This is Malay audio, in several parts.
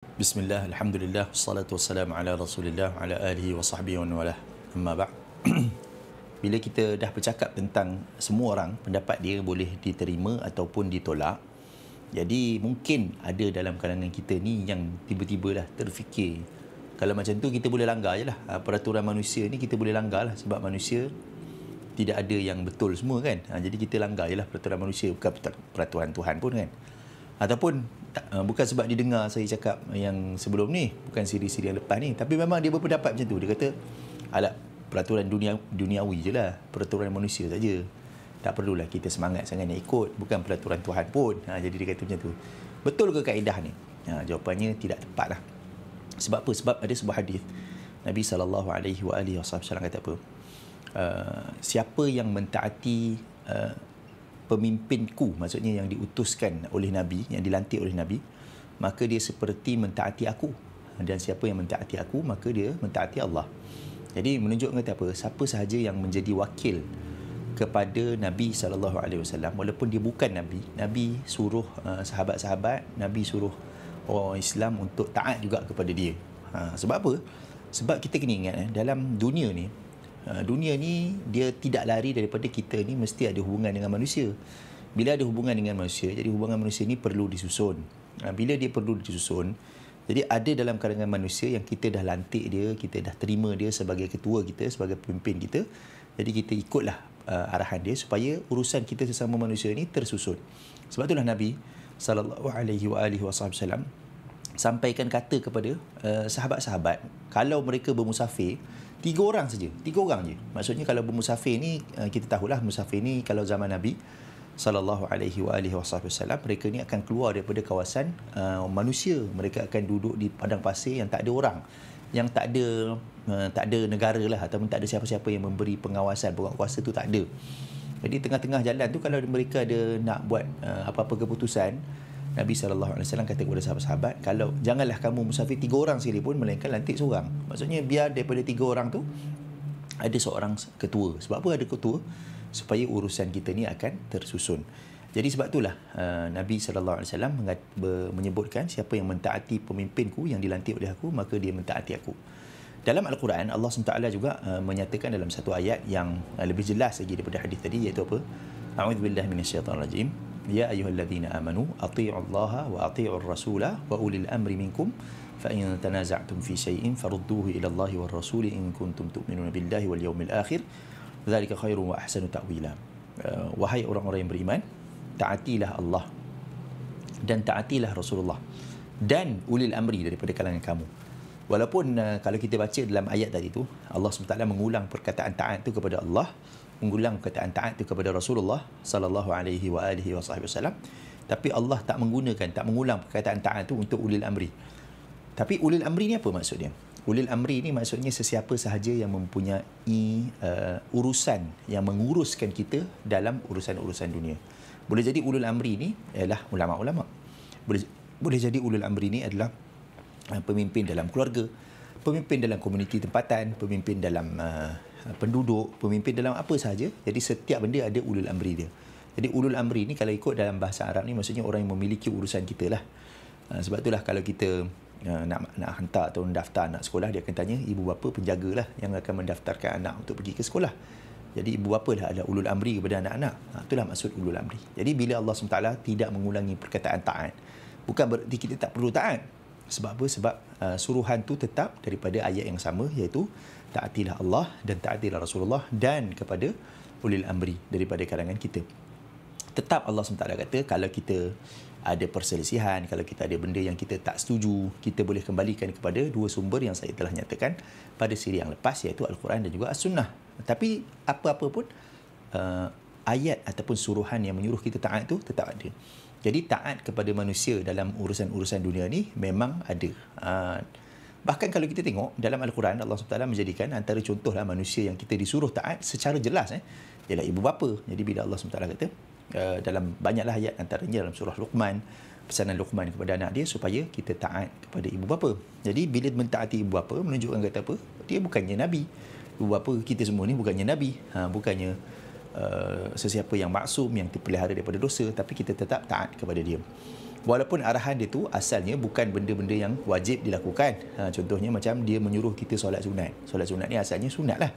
Bismillah, Alhamdulillah, wassalatu wassalamu ala Rasulillah, ala alihi wa sahbihi wa walah. Amma ba'd. Bila kita dah bercakap tentang semua orang, pendapat dia boleh diterima ataupun ditolak. Jadi mungkin ada dalam kalangan kita ni yang tiba-tiba dah terfikir, kalau macam tu kita boleh langgar je lah. Peraturan manusia ni kita boleh langgar lah, sebab manusia tidak ada yang betul semua kan. Jadi kita langgar je lah peraturan manusia, bukan peraturan Tuhan pun kan. Ataupun bukan sebab dia dengar saya cakap yang sebelum ni, bukan siri-siri yang lepas ni, tapi memang dia berpendapat macam tu. Dia kata, alah, peraturan duniawi je lah, peraturan manusia saja, tak perlulah kita semangat sangat nak ikut, bukan peraturan Tuhan pun. Jadi dia kata macam tu. Betul ke kaedah ni? Jawapannya tidak tepat lah. Sebab apa? Sebab ada sebuah hadis Nabi SAW kata apa? Siapa yang mentaati pemimpinku, maksudnya yang diutuskan oleh Nabi, yang dilantik oleh Nabi, maka dia seperti mentaati aku. Dan siapa yang mentaati aku, maka dia mentaati Allah. Jadi menunjukkan kata apa? Siapa sahaja yang menjadi wakil kepada Nabi SAW, walaupun dia bukan Nabi, Nabi suruh sahabat-sahabat, Nabi suruh orang Islam untuk taat juga kepada dia. Sebab apa? Sebab kita kena ingat, dalam dunia ni dia tidak lari daripada kita ni mesti ada hubungan dengan manusia. Bila ada hubungan dengan manusia, jadi hubungan manusia ni perlu disusun. Bila dia perlu disusun, jadi ada dalam kalangan manusia yang kita dah lantik dia, kita dah terima dia sebagai ketua kita, sebagai pemimpin kita. Jadi kita ikutlah arahan dia supaya urusan kita sesama manusia ni tersusun. Sebab itulah Nabi SAW sampaikan kata kepada sahabat-sahabat, kalau mereka bermusafir, 3 orang saja, 3 orang je. Maksudnya kalau bermusafir ni, kita tahulah musafir ni kalau zaman Nabi SAW, mereka ni akan keluar daripada kawasan manusia. Mereka akan duduk di padang pasir yang tak ada orang, yang tak ada negara lah, ataupun tak ada siapa-siapa yang memberi pengawasan, penguasa tu tak ada. Jadi tengah-tengah jalan tu, kalau mereka ada nak buat apa-apa keputusan, Nabi SAW kata kepada sahabat-sahabat, kalau janganlah kamu musafir 3 orang sekali pun, melainkan lantik seorang. Maksudnya biar daripada 3 orang tu ada seorang ketua. Sebab apa ada ketua? Supaya urusan kita ni akan tersusun. Jadi sebab itulah Nabi SAW menyebutkan, siapa yang mentaati pemimpinku yang dilantik oleh aku, maka dia mentaati aku. Dalam Al-Quran, Allah SWT juga menyatakan dalam satu ayat yang lebih jelas lagi daripada hadis tadi, iaitu apa? A'udzubillahi minasyaitanirrajim. Ya ayyuhalladzina amanu athi'ullaha wa athi'ur rasula wa ulil amri minkum fa in tanaza'tum fi shay'in farudduhu ila Allahi war rasuli in kuntum tu'minuna billahi wal yawmil akhir dzalika khairun wa ahsanu ta'wila. Wahai orang-orang yang beriman, taatilah Allah dan taatilah Rasulullah dan ulil amri daripada kalangan kamu. Walaupun kalau kita baca dalam ayat tadi tu, Allah SWT mengulang perkataan taat tu kepada Allah, mengulang perkataan taat itu kepada Rasulullah SAW, tapi Allah tak mengulang perkataan taat itu untuk ulil amri. Tapi ulil amri ni apa maksudnya? Ulil amri ni maksudnya sesiapa sahaja yang mempunyai urusan, yang menguruskan kita dalam urusan-urusan dunia. Boleh jadi ulil amri ni ialah ulama-ulama. Boleh jadi ulil amri ni adalah pemimpin dalam keluarga, pemimpin dalam komuniti tempatan, pemimpin dalam penduduk, pemimpin dalam apa sahaja. Jadi setiap benda ada ulul amri dia. Jadi ulul amri ni kalau ikut dalam bahasa Arab ni, maksudnya orang yang memiliki urusan kita lah. Sebab itulah kalau kita nak hantar atau mendaftar anak sekolah, dia akan tanya ibu bapa penjaga lah yang akan mendaftarkan anak untuk pergi ke sekolah. Jadi ibu bapa lah ada ulul amri kepada anak-anak. Itulah maksud ulul amri. Jadi bila Allah SWT tidak mengulangi perkataan taat, bukan berarti kita tak perlu taat. Sebab apa? Sebab suruhan tu tetap daripada ayat yang sama, iaitu taatilah Allah dan taatilah Rasulullah dan kepada ulil amri daripada kalangan kita. Tetap Allah SWT kata, kalau kita ada perselisihan, kalau kita ada benda yang kita tak setuju, kita boleh kembalikan kepada 2 sumber yang saya telah nyatakan pada siri yang lepas, iaitu Al-Quran dan juga As-Sunnah. Tapi apa-apa pun ayat ataupun suruhan yang menyuruh kita taat tu tetap ada. Jadi taat kepada manusia dalam urusan-urusan dunia ni memang ada. Bahkan kalau kita tengok dalam Al-Quran, Allah SWT menjadikan antara contohlah manusia yang kita disuruh taat secara jelas ialah ibu bapa. Jadi bila Allah SWT kata dalam banyaklah ayat, antaranya dalam surah Luqman, pesanan Luqman kepada anak dia supaya kita taat kepada ibu bapa. Jadi bila mentaati ibu bapa menunjukkan kata apa? Dia bukannya Nabi. Ibu bapa kita semua ni bukannya Nabi. Bukannya sesiapa yang maksum, yang terpelihara daripada dosa, tapi kita tetap taat kepada dia. Walaupun arahan dia tu asalnya bukan benda-benda yang wajib dilakukan. Contohnya macam dia menyuruh kita solat sunat. Solat sunat ni asalnya sunat lah.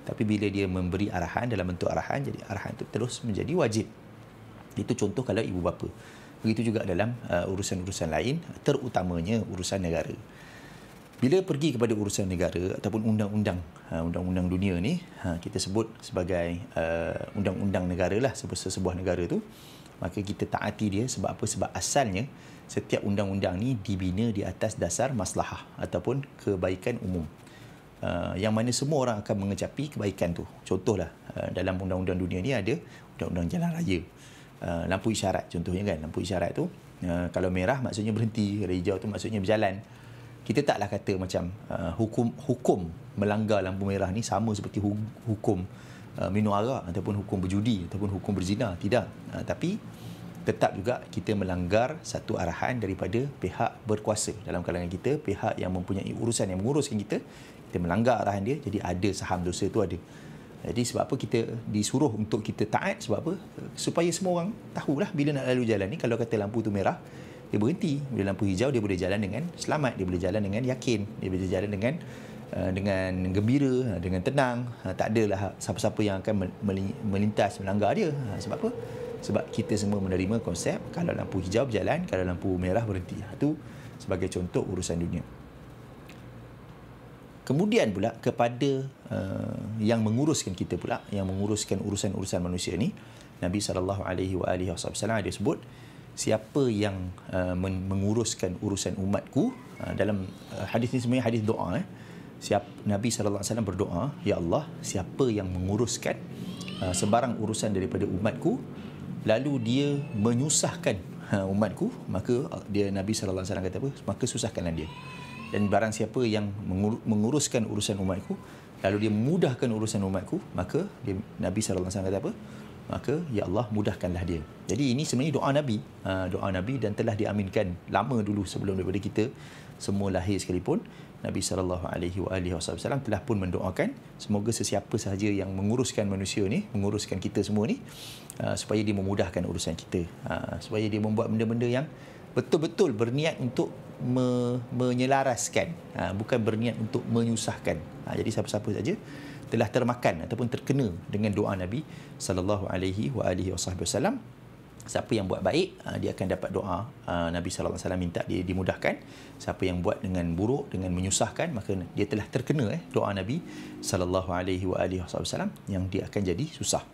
Tapi bila dia memberi arahan dalam bentuk arahan, jadi arahan itu terus menjadi wajib. Itu contoh kalau ibu bapa. Begitu juga dalam urusan-urusan lain, terutamanya urusan negara. Bila pergi kepada urusan negara ataupun undang-undang dunia ni, kita sebut sebagai undang-undang negara lah, sebuah negara tu, maka kita taati dia. Sebab apa? Sebab asalnya setiap undang-undang ni dibina di atas dasar maslahah ataupun kebaikan umum, yang mana semua orang akan mengecapi kebaikan tu. Contohlah, dalam undang-undang dunia ni ada undang-undang jalan raya, lampu isyarat contohnya kan. Lampu isyarat tu kalau merah maksudnya berhenti, kalau hijau tu maksudnya berjalan. Kita taklah kata macam hukum melanggar lampu merah ni sama seperti hukum minum arak ataupun hukum berjudi ataupun hukum berzina. Tidak. Tapi tetap juga kita melanggar satu arahan daripada pihak berkuasa dalam kalangan kita, pihak yang mempunyai urusan yang menguruskan kita. Kita melanggar arahan dia, jadi ada saham dosa tu ada. Jadi sebab apa kita disuruh untuk kita taat? Sebab apa? Supaya semua orang tahulah bila nak lalu jalan ni, kalau kata lampu tu merah, dia berhenti. Bila lampu hijau, dia boleh jalan dengan selamat, dia boleh jalan dengan yakin, dia boleh jalan dengan gembira, dengan tenang. Tak adalah siapa-siapa yang akan melintas melanggar dia. Sebab apa? Sebab kita semua menerima konsep kalau lampu hijau berjalan, kalau lampu merah berhenti. Itu sebagai contoh urusan dunia. Kemudian pula kepada yang menguruskan kita pula, yang menguruskan urusan-urusan manusia ni, Nabi SAW ada sebut, siapa yang menguruskan urusan umatku, dalam hadis ni sebenarnya hadis doa. Nabi SAW berdoa, ya Allah, siapa yang menguruskan sebarang urusan daripada umatku, lalu dia menyusahkan umatku, maka dia Nabi SAW kata apa? Maka susahkanlah dia. Dan barang siapa yang menguruskan urusan umatku, lalu dia memudahkan urusan umatku, maka Nabi SAW kata apa? Maka ya Allah, mudahkanlah dia. Jadi ini sebenarnya doa Nabi dan telah diaminkan lama dulu sebelum daripada kita semua lahir sekalipun. Nabi SAW telah pun mendoakan semoga sesiapa sahaja yang menguruskan manusia ni, menguruskan kita semua ni, supaya dia memudahkan urusan kita, supaya dia membuat benda-benda yang betul-betul berniat untuk menyelaraskan, bukan berniat untuk menyusahkan. Jadi siapa-siapa saja telah termakan ataupun terkena dengan doa Nabi SAW. Siapa yang buat baik, dia akan dapat doa Nabi SAW minta dia dimudahkan. Siapa yang buat dengan buruk, dengan menyusahkan, maka dia telah terkena doa Nabi SAW yang dia akan jadi susah.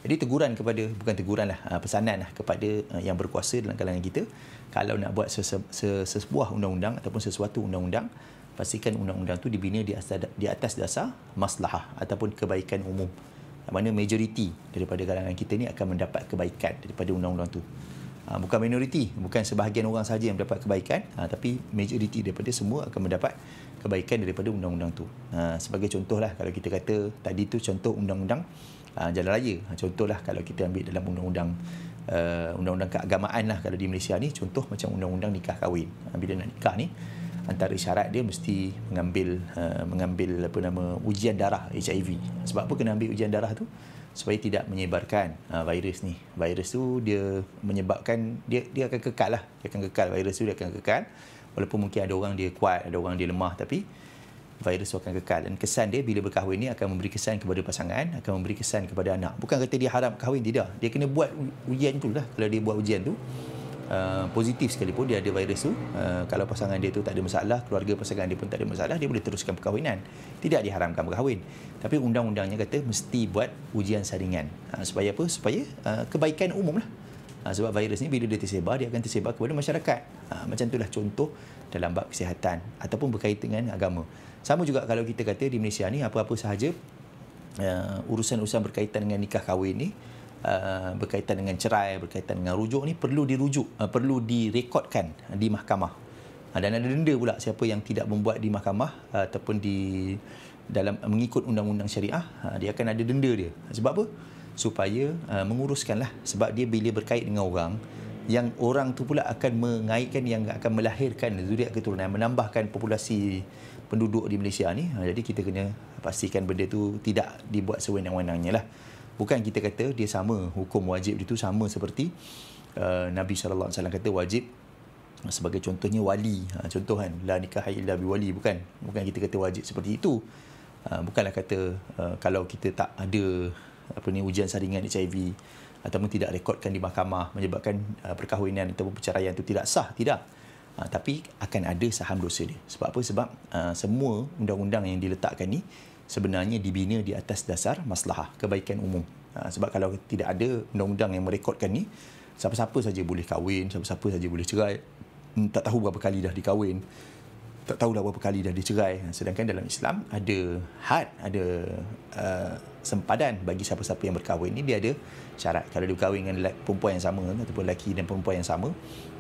Jadi teguran kepada, bukan teguran lah, pesanan lah kepada yang berkuasa dalam kalangan kita, kalau nak buat sebuah undang-undang ataupun sesuatu undang-undang, pastikan undang-undang tu dibina di atas dasar maslahah ataupun kebaikan umum, mana majoriti daripada kalangan kita ni akan mendapat kebaikan daripada undang-undang tu. Bukan minoriti, bukan sebahagian orang sahaja yang mendapat kebaikan, tapi majoriti daripada semua akan mendapat kebaikan daripada undang-undang tu. Sebagai contohlah, kalau kita kata tadi tu contoh undang-undang jalan raya. Contohlah kalau kita ambil dalam undang-undang keagamaan lah, kalau di Malaysia ni contoh macam undang-undang nikah kahwin. Bila nak nikah ni, antara syarat dia mesti mengambil ujian darah HIV. Sebab apa kena ambil ujian darah tu? Supaya tidak menyebarkan virus ni. Virus tu dia menyebabkan dia akan kekal lah. Dia akan kekal, virus tu dia akan kekal. Walaupun mungkin ada orang dia kuat, ada orang dia lemah, tapi virus tu akan kekal. Dan kesan dia bila berkahwin ni akan memberi kesan kepada pasangan, akan memberi kesan kepada anak. Bukan kata dia haram kahwin, tidak. Dia kena buat ujian tu lah. Kalau dia buat ujian tu positif sekalipun dia ada virus tu, kalau pasangan dia tu tak ada masalah, keluarga pasangan dia pun tak ada masalah, dia boleh teruskan perkahwinan. Tidak diharamkan berkahwin. Tapi undang-undangnya kata mesti buat ujian saringan. Supaya apa? Supaya kebaikan umum lah. Sebab virus ni bila dia tersebar, dia akan tersebar kepada masyarakat. Macam itulah contoh dalam bab kesihatan ataupun berkaitan dengan agama. Sama juga kalau kita kata di Malaysia ni apa-apa sahaja urusan-urusan berkaitan dengan nikah kahwin ni, berkaitan dengan cerai, berkaitan dengan rujuk ni perlu direkodkan di mahkamah. Dan ada denda pula siapa yang tidak membuat di mahkamah ataupun di dalam mengikut undang-undang syariah, dia akan ada denda dia. Sebab apa? Supaya menguruskanlah. Sebab dia bila berkait dengan orang, yang orang tu pula akan mengaitkan, yang akan melahirkan zuriat keturunan, menambahkan populasi penduduk di Malaysia ni. Jadi kita kena pastikan benda tu tidak dibuat sewenang-wenangnya lah. Bukan kita kata dia sama, hukum wajib itu sama seperti Nabi SAW kata wajib Sebagai contohnya wali, contoh kan, la nikah illa bi wali, bukan kita kata wajib seperti itu. Bukanlah kata kalau kita tak ada ujian saringan HIV ataupun tidak rekodkan di mahkamah menyebabkan perkahwinan ataupun perceraian itu tidak sah, tidak. Tapi akan ada saham dosa dia. Sebab apa? Sebab semua undang-undang yang diletakkan ni sebenarnya dibina di atas dasar maslahah, kebaikan umum. Sebab kalau tidak ada undang-undang yang merekodkan ni, siapa-siapa saja boleh kahwin, siapa-siapa saja boleh cerai. Tak tahu berapa kali dah dikahwin, tak tahu dah berapa kali dah dicerai. Sedangkan dalam Islam ada had, ada sempadan bagi siapa-siapa yang berkahwin. Ini dia ada syarat. Kalau dia berkahwin dengan perempuan yang sama ataupun lelaki dan perempuan yang sama,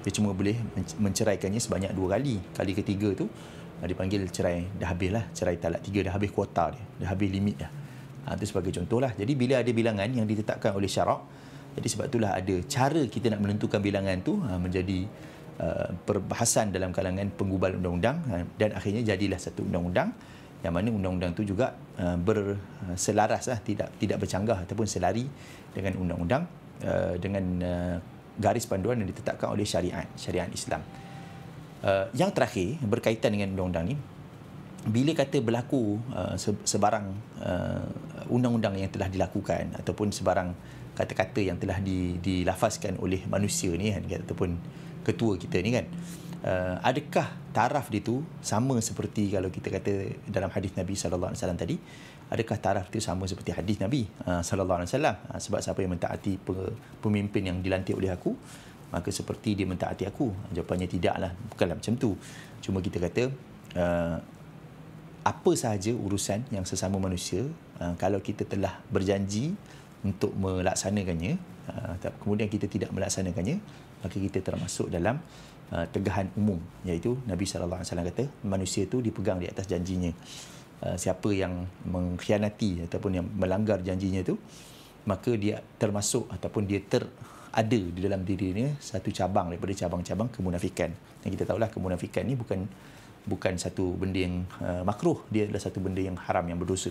dia cuma boleh menceraikannya sebanyak 2 kali. Kali ketiga tu dipanggil cerai dah habis lah, cerai talak 3, dah habis kuota dia, dah habis limit dah. Itu sebagai contoh lah. Jadi bila ada bilangan yang ditetapkan oleh syarak, jadi sebab itulah ada cara kita nak menentukan bilangan tu menjadi perbahasan dalam kalangan penggubal undang-undang, dan akhirnya jadilah satu undang-undang yang mana undang-undang tu juga berselaras lah, tidak bercanggah ataupun selari dengan undang-undang, dengan garis panduan yang ditetapkan oleh syariat Islam. Yang terakhir berkaitan dengan undang-undang ni, bila kata berlaku sebarang undang-undang yang telah dilakukan ataupun sebarang kata-kata yang telah dilafazkan oleh manusia ni kan, ataupun ketua kita ni kan, adakah taraf dia tu sama seperti kalau kita kata dalam hadis Nabi sallallahu alaihi wasallam tadi, adakah taraf itu sama seperti hadis Nabi sallallahu alaihi wasallam? Sebab siapa yang mentaati pemimpin yang dilantik oleh aku, maka seperti dia mentaati aku. Jawapannya tidaklah, bukanlah macam tu. Cuma kita kata apa sahaja urusan yang sesama manusia, kalau kita telah berjanji untuk melaksanakannya, kemudian kita tidak melaksanakannya, maka kita termasuk dalam tegahan umum, iaitu Nabi SAW kata manusia itu dipegang di atas janjinya. Siapa yang mengkhianati ataupun yang melanggar janjinya itu, maka dia termasuk ataupun dia ada di dalam dirinya satu cabang daripada cabang-cabang kemunafikan. Yang kita tahulah kemunafikan ni bukan satu benda yang makruh, dia adalah satu benda yang haram, yang berdosa.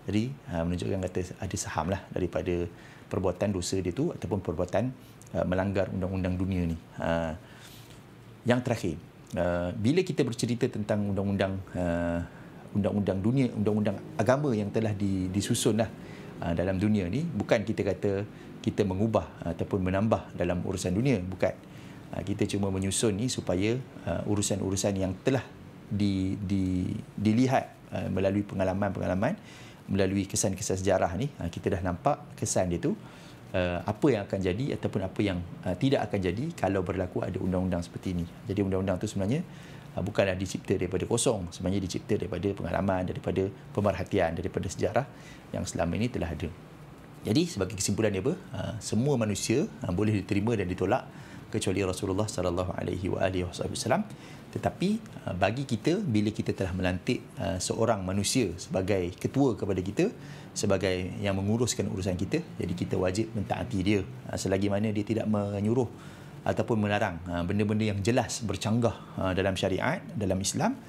Jadi menunjukkan kata ada saham lah daripada perbuatan dosa dia tu ataupun perbuatan melanggar undang-undang dunia ni. Yang terakhir, bila kita bercerita tentang undang-undang dunia, undang-undang agama yang telah disusun lah dalam dunia ni, bukan kita kata kita mengubah ataupun menambah dalam urusan dunia, bukan. Kita cuma menyusun ni supaya urusan-urusan yang telah dilihat melalui pengalaman-pengalaman, melalui kesan-kesan sejarah ni, kita dah nampak kesan dia tu, apa yang akan jadi ataupun apa yang tidak akan jadi kalau berlaku ada undang-undang seperti ini. Jadi undang-undang tu sebenarnya bukanlah dicipta daripada kosong, sebenarnya dicipta daripada pengalaman, daripada pemerhatian, daripada sejarah yang selama ini telah ada. Jadi sebagai kesimpulan dia apa? Semua manusia boleh diterima dan ditolak kecuali Rasulullah sallallahu alaihi wasallam. Tetapi bagi kita, bila kita telah melantik seorang manusia sebagai ketua kepada kita, sebagai yang menguruskan urusan kita, jadi kita wajib mentaati dia selagi mana dia tidak menyuruh ataupun melarang benda-benda yang jelas bercanggah dalam syariat, dalam Islam.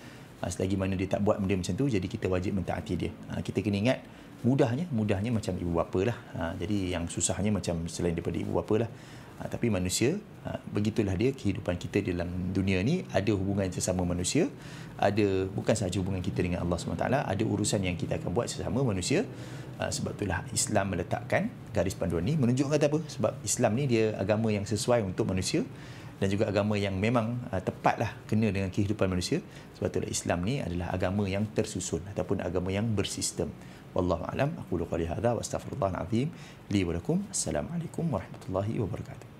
Selagi mana dia tak buat benda macam tu, jadi kita wajib mentaati dia. Kita kena ingat, mudahnya macam ibu bapa lah. Jadi yang susahnya macam selain daripada ibu bapa lah. Tapi manusia, begitulah dia kehidupan kita dalam dunia ni. Ada hubungan sesama manusia, ada bukan sahaja hubungan kita dengan Allah SWT, ada urusan yang kita akan buat sesama manusia. Sebab itulah Islam meletakkan garis panduan ni. Menunjukkan kata apa? Sebab Islam ni dia agama yang sesuai untuk manusia dan juga agama yang memang tepatlah kena dengan kehidupan manusia. Sebab itulah Islam ni adalah agama yang tersusun ataupun agama yang bersistem. Wallahu a'lam. Aqulu qali hadza wa astaghfirullahal azim li wa lakum. Assalamualaikum warahmatullahi wabarakatuh.